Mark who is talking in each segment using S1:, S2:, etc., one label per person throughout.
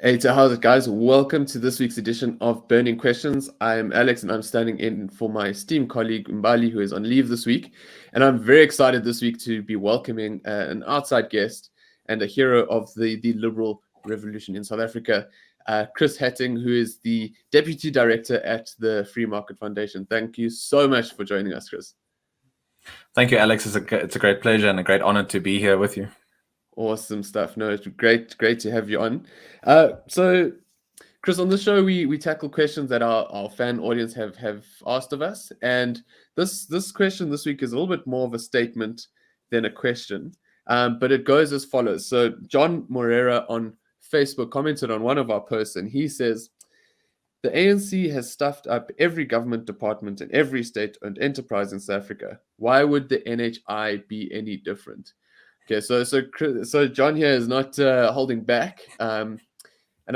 S1: Hey, so how's it, guys? Welcome to this week's edition of Burning Questions. I'm Alex, and I'm standing in for my esteemed colleague Mbali, who is on leave this week. And I'm very excited this week to be welcoming an outside guest and a hero of the liberal revolution in South Africa, Chris Hattingh, who is the Deputy Director at the Free Market Foundation. Thank you so much for joining us, Chris.
S2: Thank you, Alex. It's a great pleasure and a great honor to be here with you.
S1: Awesome stuff. No, it's great to have you on. So, Chris, on the show, we tackle questions that our fan audience have asked of us. And this question this week is a little bit more of a statement than a question. But it goes as follows. So John Morera on Facebook commented on one of our posts, and he says, the ANC has stuffed up every government department and every state-owned enterprise in South Africa. Why would the NHI be any different? Okay, so John here is not holding back, and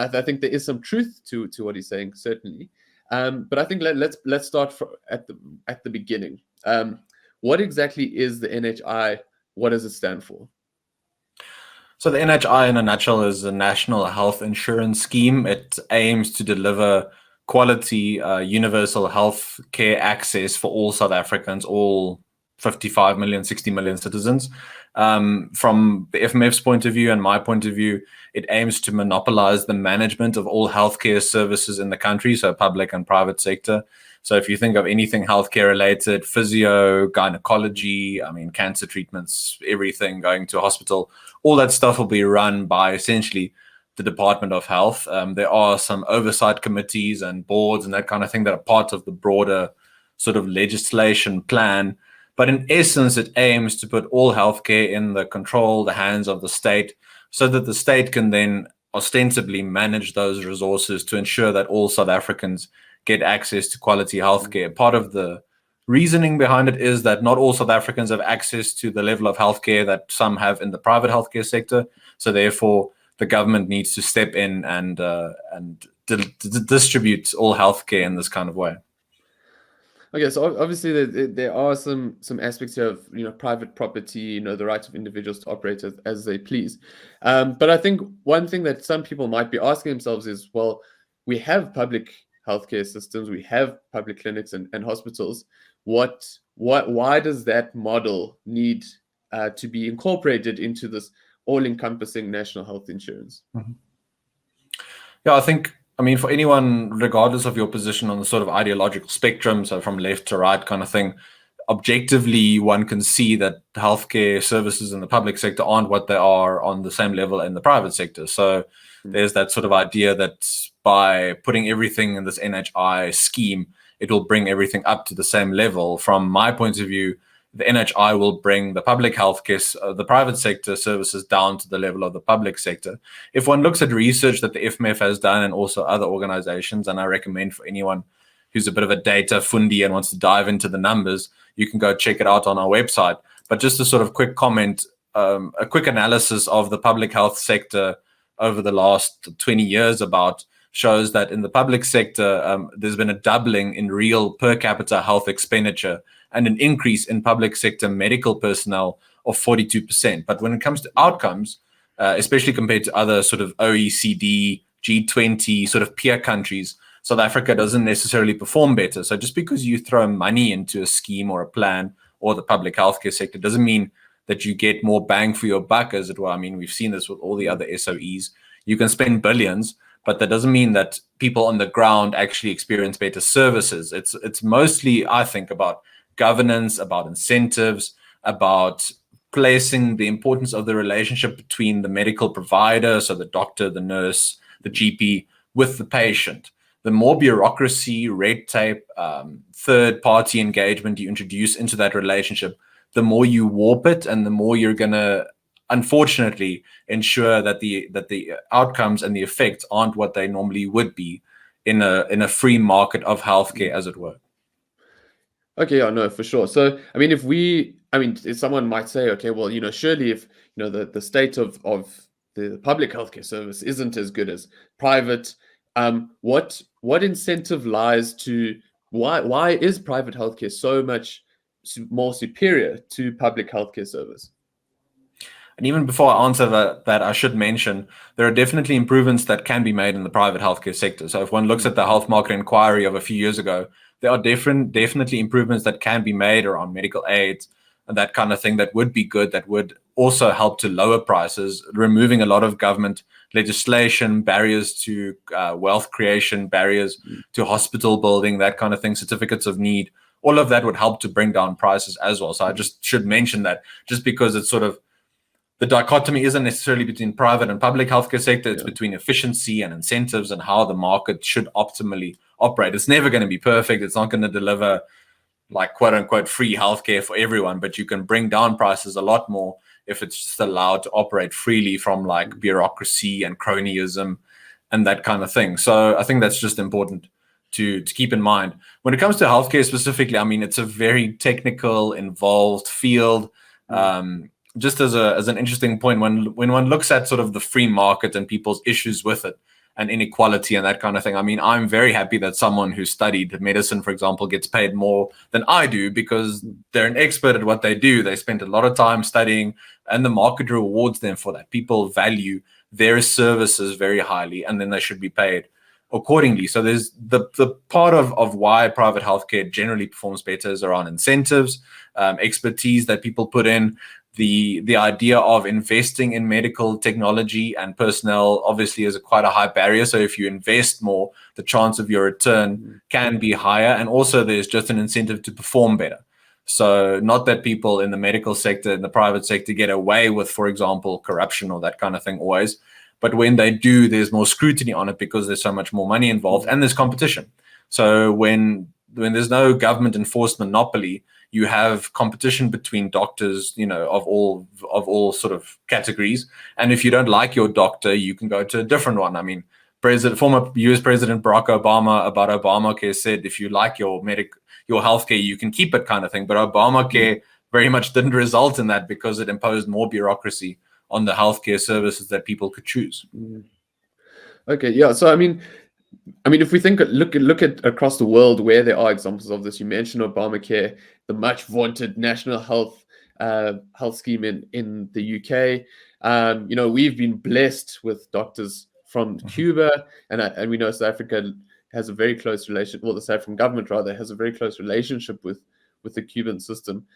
S1: I think there is some truth to what he's saying, certainly. But I think let's start at the beginning. What exactly is the NHI? What does it stand for?
S2: So the NHI, in a nutshell, is a national health insurance scheme. It aims to deliver quality, universal health care access for all South Africans, all 55 million, 60 million citizens. From the FMF's point of view and my point of view, it aims to monopolize the management of all healthcare services in the country, so public and private sector. So if you think of anything healthcare related, physio, gynecology, cancer treatments, everything going to a hospital, all that stuff will be run by essentially the Department of Health. There are some oversight committees and boards and that kind of thing that are part of the broader sort of legislation plan. But in essence, it aims to put all healthcare in the control, the hands of the state, so that the state can then ostensibly manage those resources to ensure that all South Africans get access to quality healthcare. Part of the reasoning behind it is that not all South Africans have access to the level of healthcare that some have in the private healthcare sector. So therefore, the government needs to step in and distribute all healthcare in this kind of way.
S1: Okay, so obviously there are some aspects here of private property, the rights of individuals to operate as they please. But I think one thing that some people might be asking themselves is, well, we have public healthcare systems, we have public clinics and hospitals. Why does that model need to be incorporated into this all-encompassing national health insurance?
S2: Mm-hmm. Yeah, I mean, for anyone, regardless of your position on the sort of ideological spectrum, so from left to right kind of thing, objectively, one can see that healthcare services in the public sector aren't what they are on the same level in the private sector. So there's that sort of idea that by putting everything in this NHI scheme, it will bring everything up to the same level. From my point of view, the NHI will bring the public healthcare, the private sector services down to the level of the public sector. If one looks at research that the FMF has done and also other organizations, and I recommend for anyone who's a bit of a data fundi and wants to dive into the numbers, you can go check it out on our website. But just a sort of quick comment, a quick analysis of the public health sector over the last 20 years shows that in the public sector, there's been a doubling in real per capita health expenditure and an increase in public sector medical personnel of 42%. But when it comes to outcomes, especially compared to other sort of OECD, G20 sort of peer countries, South Africa doesn't necessarily perform better. So just because you throw money into a scheme or a plan or the public healthcare sector doesn't mean that you get more bang for your buck, as it were. I mean, we've seen this with all the other SOEs. You can spend billions, but that doesn't mean that people on the ground actually experience better services. It's mostly, I think, about governance, about incentives, about placing the importance of the relationship between the medical provider, so the doctor, the nurse, the GP, with the patient. The more bureaucracy, red tape, third-party engagement you introduce into that relationship, the more you warp it and the more you're going to, unfortunately, ensure that the outcomes and the effects aren't what they normally would be in a free market of healthcare, as it were.
S1: Okay, yeah, no, for sure. So, I mean, if someone might say, okay, well, surely if, the state of the public healthcare service isn't as good as private, what incentive lies to, why is private healthcare so much more superior to public healthcare service?
S2: And even before I answer that, I should mention there are definitely improvements that can be made in the private healthcare sector. So if one looks at the health market inquiry of a few years ago, there are definitely improvements that can be made around medical aids and that kind of thing that would be good, that would also help to lower prices, removing a lot of government legislation, barriers to wealth creation, barriers to hospital building, that kind of thing, certificates of need. All of that would help to bring down prices as well. So I just should mention that, just because it's sort of, the dichotomy isn't necessarily between private and public healthcare sector. It's between efficiency and incentives and how the market should optimally operate. It's never going to be perfect. It's not going to deliver like quote unquote free healthcare for everyone, but you can bring down prices a lot more if it's just allowed to operate freely from like bureaucracy and cronyism and that kind of thing. So I think that's just important to keep in mind. When it comes to healthcare specifically, I mean, it's a very technical, involved field. Just as an interesting point, when one looks at sort of the free market and people's issues with it and inequality and that kind of thing, I mean, I'm very happy that someone who studied medicine, for example, gets paid more than I do because they're an expert at what they do. They spent a lot of time studying and the market rewards them for that. People value their services very highly and then they should be paid accordingly. So there's the part of why private healthcare generally performs better is around incentives, expertise that people put in. The idea of investing in medical technology and personnel obviously is quite a high barrier. So if you invest more, the chance of your return can be higher. And also there's just an incentive to perform better. So not that people in the medical sector, in the private sector get away with, for example, corruption or that kind of thing always. But when they do, there's more scrutiny on it because there's so much more money involved and there's competition. So when there's no government enforced monopoly, you have competition between doctors, of all sort of categories. And if you don't like your doctor, you can go to a different one. I mean, former US President Barack Obama about Obamacare said, if you like your healthcare, you can keep it, kind of thing. But Obamacare very much didn't result in that because it imposed more bureaucracy on the healthcare services that people could choose.
S1: Okay, yeah. So I mean, if we look at across the world where there are examples of this, you mentioned Obamacare, the much vaunted national health scheme in the UK. We've been blessed with doctors from Cuba, and we know South Africa has a very close relation. Well, the South African government rather has a very close relationship with the Cuban system.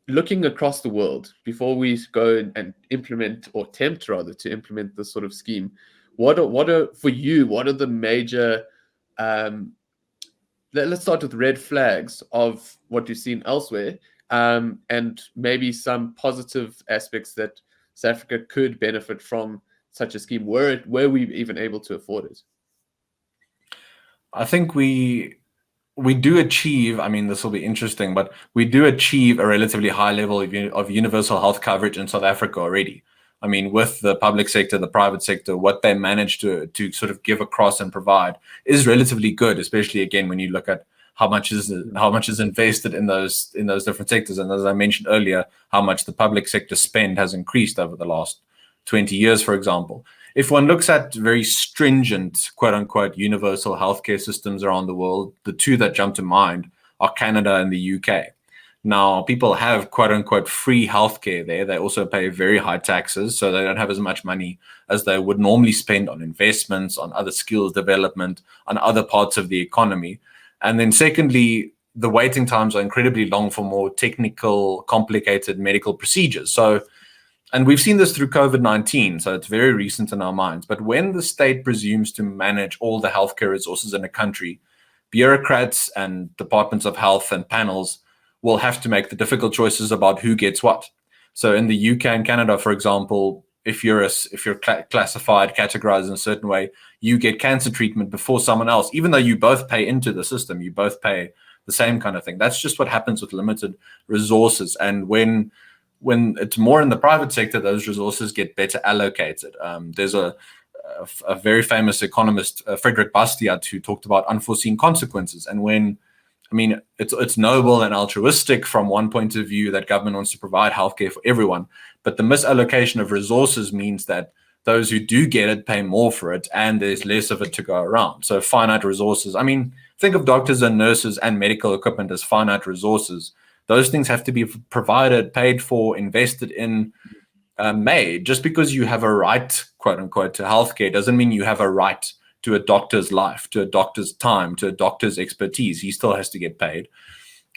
S1: Looking across the world before we go and implement, or attempt rather to implement this sort of scheme, what are for you? What are the major? Let's start with red flags of what you've seen elsewhere, and maybe some positive aspects that South Africa could benefit from such a scheme. Were we even able to afford it?
S2: I think we do achieve, I mean, this will be interesting, but we do achieve a relatively high level of universal health coverage in South Africa already. I mean, with the public sector, the private sector, what they manage to sort of give across and provide is relatively good, especially again when you look at how much is invested in those different sectors, and as I mentioned earlier, how much the public sector spend has increased over the last 20 years, for example. If one looks at very stringent, quote unquote, universal healthcare systems around the world, the two that jump to mind are Canada and the UK. Now, people have quote unquote free healthcare there. They also pay very high taxes, so they don't have as much money as they would normally spend on investments, on other skills development, on other parts of the economy. And then secondly, the waiting times are incredibly long for more technical, complicated medical procedures. And we've seen this through COVID-19, so it's very recent in our minds. But when the state presumes to manage all the healthcare resources in a country, bureaucrats and departments of health and panels will have to make the difficult choices about who gets what. So in the UK and Canada, for example, if you're classified, categorized in a certain way, you get cancer treatment before someone else, even though you both pay into the system, you both pay the same kind of thing. That's just what happens with limited resources. And when it's more in the private sector, those resources get better allocated. There's a very famous economist, Frederick Bastiat, who talked about unforeseen consequences. And it's noble and altruistic from one point of view that government wants to provide healthcare for everyone, but the misallocation of resources means that those who do get it pay more for it, and there's less of it to go around. So finite resources. I mean, think of doctors and nurses and medical equipment as finite resources. Those things have to be provided, paid for, invested in, made. Just because you have a right, quote unquote, to healthcare doesn't mean you have a right to a doctor's life, to a doctor's time, to a doctor's expertise. He still has to get paid.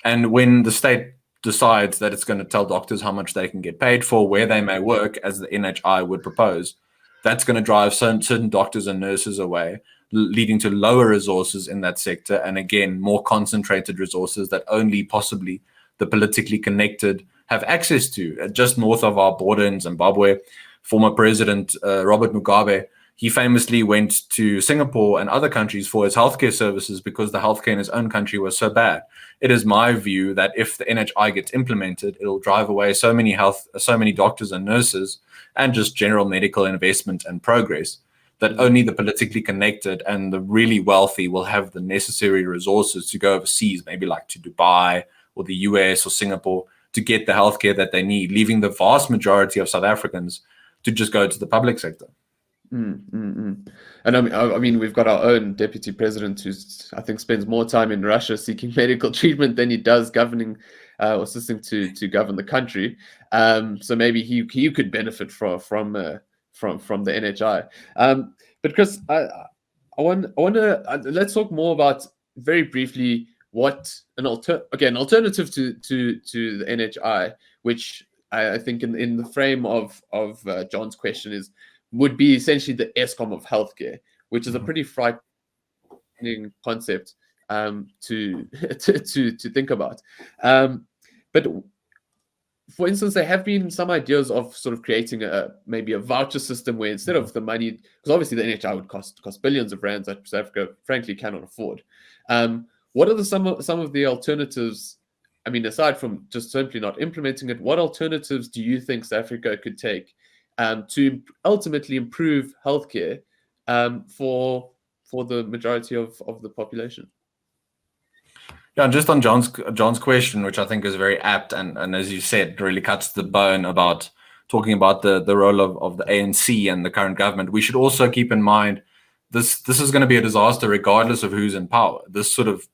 S2: And when the state decides that it's going to tell doctors how much they can get paid for, where they may work, as the NHI would propose, that's going to drive certain doctors and nurses away, leading to lower resources in that sector. And again, more concentrated resources that only possibly the politically connected have access to. Just north of our border in Zimbabwe, former President Robert Mugabe, he famously went to Singapore and other countries for his healthcare services because the healthcare in his own country was so bad. It is my view that if the NHI gets implemented, it'll drive away so many doctors and nurses and just general medical investment and progress, that only the politically connected and the really wealthy will have the necessary resources to go overseas, maybe like to Dubai or the US or Singapore, to get the healthcare that they need, leaving the vast majority of South Africans to just go to the public sector.
S1: And I mean, we've got our own deputy president who I think spends more time in Russia seeking medical treatment than he does governing or assisting to govern the country. So maybe he could benefit from the NHI. But Chris, I want to let's talk more about very briefly what an alternative to the NHI, which I think in the frame of John's question would be essentially the Eskom of healthcare, which is a pretty frightening concept to think about. But for instance, there have been some ideas of sort of creating maybe a voucher system where instead of the money, because obviously the NHI would cost billions of rands that South Africa frankly cannot afford. What are some of the alternatives? I mean, aside from just simply not implementing it, what alternatives do you think South Africa could take to ultimately improve healthcare for the majority of the population?
S2: Yeah, and just on John's question, which I think is very apt, and as you said, really cuts the bone about talking about the role of the ANC and the current government. We should also keep in mind this is going to be a disaster regardless of who's in power. This sort of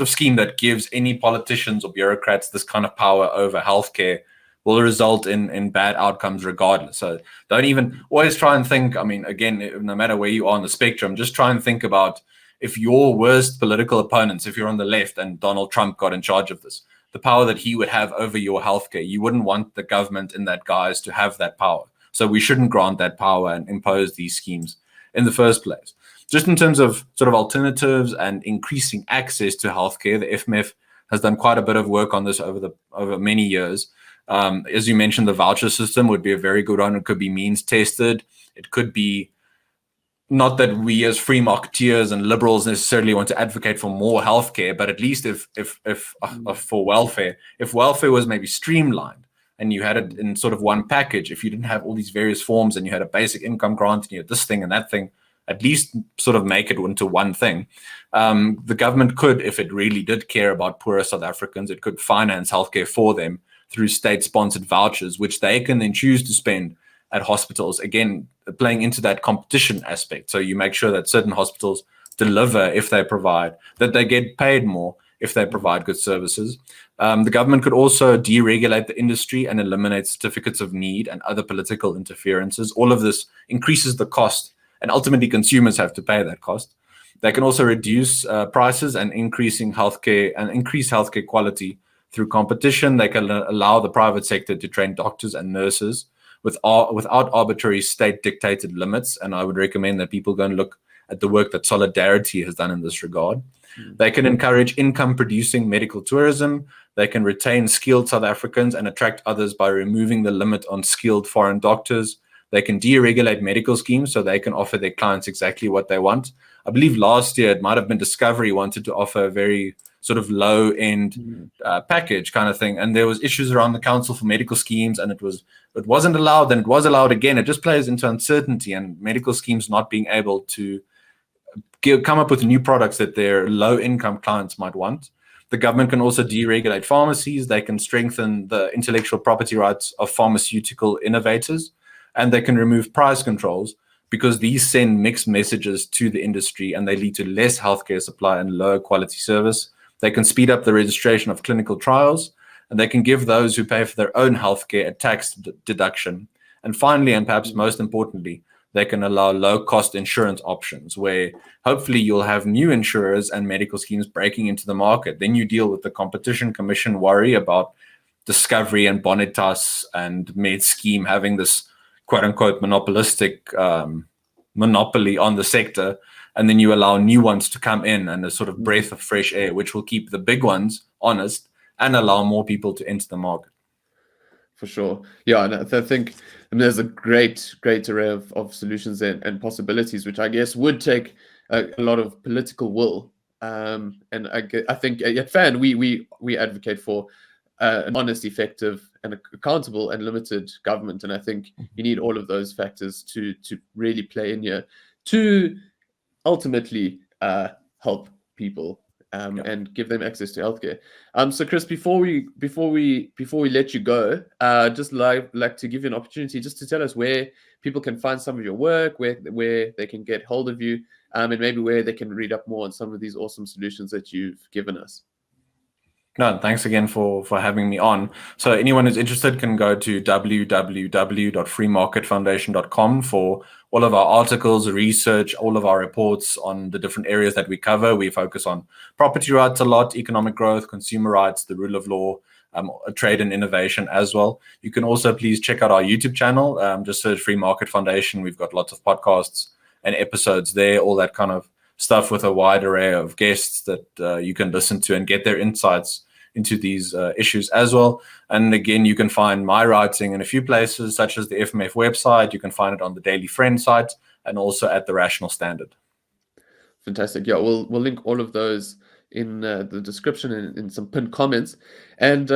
S2: scheme that gives any politicians or bureaucrats this kind of power over healthcare will result in bad outcomes regardless. So don't even always try and think, I mean, again, no matter where you are on the spectrum, just try and think about if your worst political opponents, if you're on the left and Donald Trump got in charge of this, the power that he would have over your healthcare, you wouldn't want the government in that guise to have that power. So we shouldn't grant that power and impose these schemes in the first place. Just in terms of sort of alternatives and increasing access to healthcare, the FMF has done quite a bit of work on this over many years. As you mentioned, the voucher system would be a very good one. It could be means tested. It could be, not that we as free marketeers and liberals necessarily want to advocate for more healthcare, but at least if for welfare, if welfare was maybe streamlined and you had it in sort of one package, if you didn't have all these various forms and you had a basic income grant and you had this thing and that thing, at least sort of make it into one thing. The government could, if it really did care about poorer South Africans, it could finance healthcare for them through state-sponsored vouchers, which they can then choose to spend at hospitals, again, playing into that competition aspect. So you make sure that certain hospitals deliver if they provide, that they get paid more if they provide good services. The government could also deregulate the industry and eliminate certificates of need and other political interferences. All of this increases the cost, and ultimately consumers have to pay that cost. They can also reduce prices and increase healthcare quality through competition. They can allow the private sector to train doctors and nurses without arbitrary state-dictated limits. And I would recommend that people go and look at the work that Solidarity has done in this regard. They can encourage income-producing medical tourism. They can retain skilled South Africans and attract others by removing the limit on skilled foreign doctors. They can deregulate medical schemes so they can offer their clients exactly what they want. I believe last year it might have been Discovery wanted to offer a very sort of low-end package kind of thing, and there was issues around the Council for Medical Schemes, and it wasn't allowed, then it was allowed again. It just plays into uncertainty and medical schemes not being able to come up with new products that their low-income clients might want. The government can also deregulate pharmacies. They can strengthen the intellectual property rights of pharmaceutical innovators, and they can remove price controls because these send mixed messages to the industry and they lead to less healthcare supply and lower quality service. They can speed up the registration of clinical trials. and they can give those who pay for their own healthcare a tax deduction. And finally, and perhaps most importantly, they can allow low-cost insurance options where hopefully you'll have new insurers and medical schemes breaking into the market. Then you deal with the Competition Commission worry about Discovery and Bonitas and MedScheme having this quote-unquote monopolistic monopoly on the sector, and then you allow new ones to come in and a sort of breath of fresh air, which will keep the big ones honest and allow more people to enter the market.
S1: For sure. Yeah, and I think there's a great array of solutions and possibilities, which I guess would take a lot of political will. And I think at FAN, we advocate for an honest, effective, and accountable and limited government. And I think you need all of those factors to really play in here to ultimately help people and give them access to healthcare. So Chris, before we let you go, just like to give you an opportunity just to tell us where people can find some of your work, where they can get hold of you, and maybe where they can read up more on some of these awesome solutions that you've given us.
S2: No, thanks again for having me on. So anyone who's interested can go to www.freemarketfoundation.com for all of our articles, research, all of our reports on the different areas that we cover. We focus on property rights a lot, economic growth, consumer rights, the rule of law, trade and innovation as well. You can also please check out our YouTube channel. Just search Free Market Foundation. We've got lots of podcasts and episodes there, all that kind of stuff with a wide array of guests that you can listen to and get their insights into these issues as well. And again, you can find my writing in a few places, such as the FMF website. You can find it on the Daily Friend site and also at the Rational Standard.
S1: Fantastic. Yeah, we'll link all of those in the description and in some pinned comments. And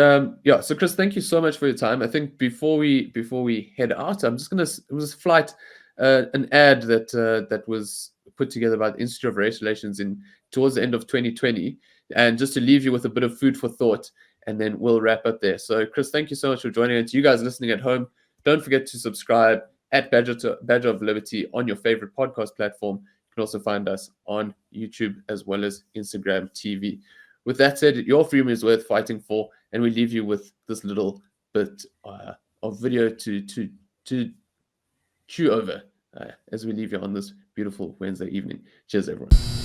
S1: yeah, so Chris, thank you so much for your time. I think before we head out, I'm just it was flight an ad that was put together by the Institute of Race Relations towards the end of 2020. And just to leave you with a bit of food for thought, and then we'll wrap up there. So, Chris, thank you so much for joining us. You guys listening at home, don't forget to subscribe at Badger of Liberty on your favorite podcast platform. You can also find us on YouTube as well as Instagram TV. With that said, your freedom is worth fighting for, and we leave you with this little bit of video to chew over as we leave you on this beautiful Wednesday evening. Cheers, everyone.